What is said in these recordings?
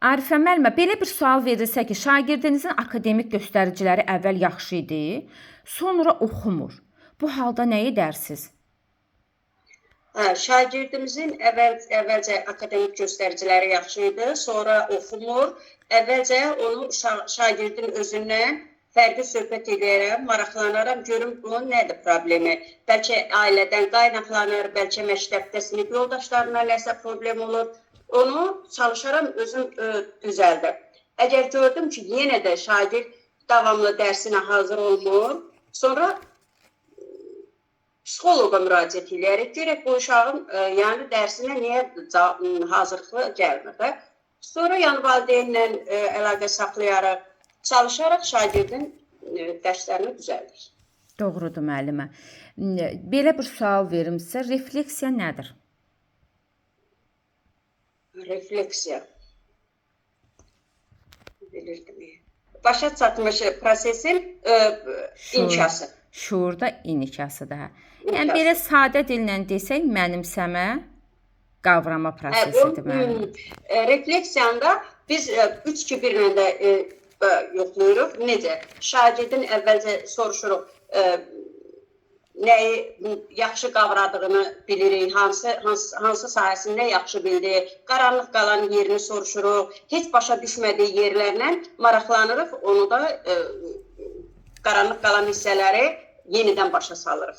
Arifə müəllimə, belə bir sual verilsə ki, şagirdinizin akademik göstəriciləri əvvəl yaxşı idi, sonra oxumur. Bu halda nə edərsiniz? Şagirdimizin əvvəlcə akademik göstəriciləri yaxşı idi, sonra oxumur. Əvvəlcə onu şagirdin özündən fərqli söhbət edərəm, maraqlanaram, görüm bunun nədir problemi. Bəlkə ailədən qaynaqlanır, bəlkə məktəbdə sinif yoldaşlarına nəsə problem olur. Onu çalışaram özüm düzəldir. Əgər gördüm ki, yenə də şagird davamlı dərsinə hazır olmur, sonra psixoloqa müraciət edərək, görək bu uşağın dərsinə niyə hazırlıqlı gəlmir. Sonra valideynlə əlaqə saxlayaraq, çalışaraq şagirdin dərslərini düzəldir. Doğrudur müəllimə. Belə bir sual verim sizə, refleksiya nədir? Refleksiya. Bilirdim. Başa çatmış prosesin inkası. Şuurda inikasıdır. Yəni belə sadə dillə desək, mənimsəmə, qavrama prosesidir müəllim. Refleksiyanda biz 3-2-1-lə də yoxlayırıq. Necə? Şagirdin əvvəlcə soruşuruq, nəyi yaxşı qavradığını bilirik, hansı sahəsində yaxşı bildi, qaranlıq qalan yerini soruşuruq, heç başa düşmədiyi yerlərlə maraqlanırıq, onu da qaranlıq qalan hissələri yenidən başa salırıq.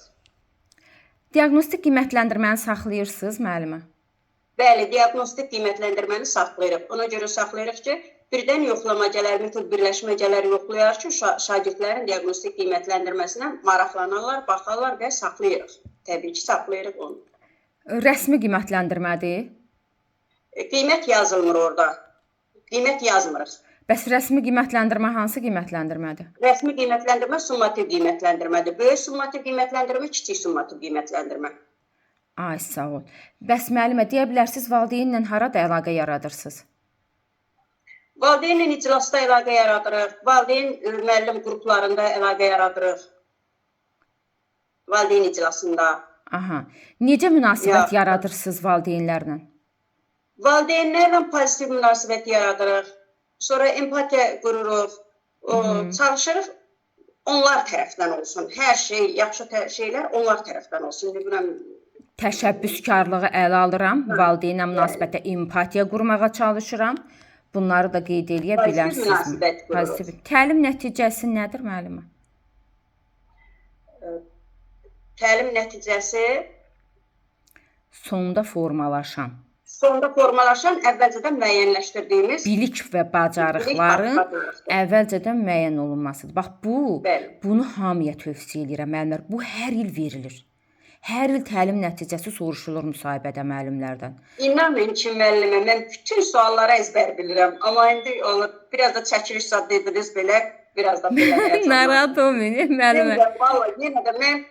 Diaqnostik qiymətləndirməni saxlayırsınız müəllimə? Bəli, diaqnostik qiymətləndirməni saxlayırıq. Ona görə saxlayırıq ki, birdən yoxlamacalar, metod birləşməcalar yoxlayarıq ki, şagirdlərin diaqnostik qiymətləndirməsinə maraqlanarlar, baxarlar və saxlayırıq. Təbii ki, saxlayırıq onu. Rəsmi qiymətləndirmədir? Qiymət yazılmır orada. Qiymət yazmırıq. Bəs rəsmi qiymətləndirmə hansı qiymətləndirmədir? Rəsmi qiymətləndirmə summativ qiymətləndirmədir. Böyük summativ qiymətləndirmə, kiçik summativ qiymətləndirmə. Ay, sağ ol. Bəs müəllimə, deyə bilərsiniz, valideynlə harada əlaqə yaradırsınız? Valideynlə iclasda əlaqə yaradırıq, valideyn müəllim qruplarında əlaqə yaradırıq, valideyn iclasında. Aha. Necə münasibət yaradırsınız valideynlərlə? Valideynlərlə pozitiv münasibət yaradırıq, sonra empatiya qururuq, çalışırıq onlar tərəfdən olsun. Hər şey, yaxşı şeylər onlar tərəfdən olsun. Təşəbbüskarlığı ələ alıram, valideynlə münasibətdə empatiya qurmağa çalışıram. Bunları da qeyd eləyə bilərsiniz. Pozitiv. Təlim nəticəsi nədir müəllimə? Təlim nəticəsi sonda formalaşan. Sonda formalaşan əvvəlcədən müəyyənləşdirdiyimiz bilik və bacarıqların əvvəlcədən müəyyən olunmasıdır. Bax bunu hamıya tövsiyə edirəm müəllimlər. Bu hər il verilir. Hər il təlim nəticəsi soruşulur müsahibədə müəllimlərdən. İnanın ki, müəllimə, mən bütün sualları əzbər bilirəm. Amma indi biraz da çəkiliş zad dediniz belə, biraz da belə. Narahat olmayın, müəllimə. Vallahi, yenə də mən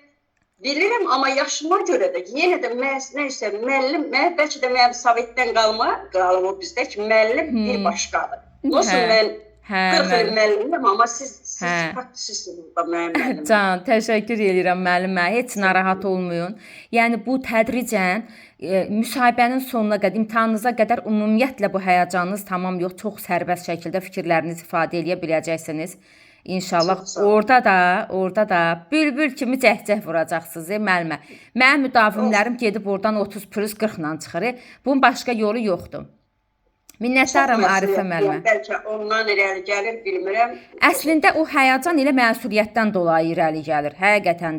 bilirəm, amma yaşıma görə də yenə də nəysə müəllim, bəlkə də mənim Sovetdən qalıb o bizdə ki, müəllim bir başqadır. Olsun mən 40 il müəlliməm, amma siz faktısınız da mənim müəlliməm. Can, təşəkkür edirəm müəllimə, heç narahat olmayın. Yəni bu tədricən müsahibənin sonuna qədər, imtahanınıza qədər ümumiyyətlə bu həyəcanınız tamam yox, çox sərbəst şəkildə fikirlərinizi ifadə edə biləcəksiniz. İnşallah orada da bülbül kimi cəhcəh vuracaqsınız müəllimə. Mənim müdavimlərim gedib oradan 30+40 ilə çıxır. Bunun başqa yolu yoxdur. Minnətdaram Arifə müəllimə. Bəlkə ondan irəli gəlir, bilmirəm. Əslində o həyəcan ilə məsuliyyətdən dolayı irəli gəlir, həqiqətən.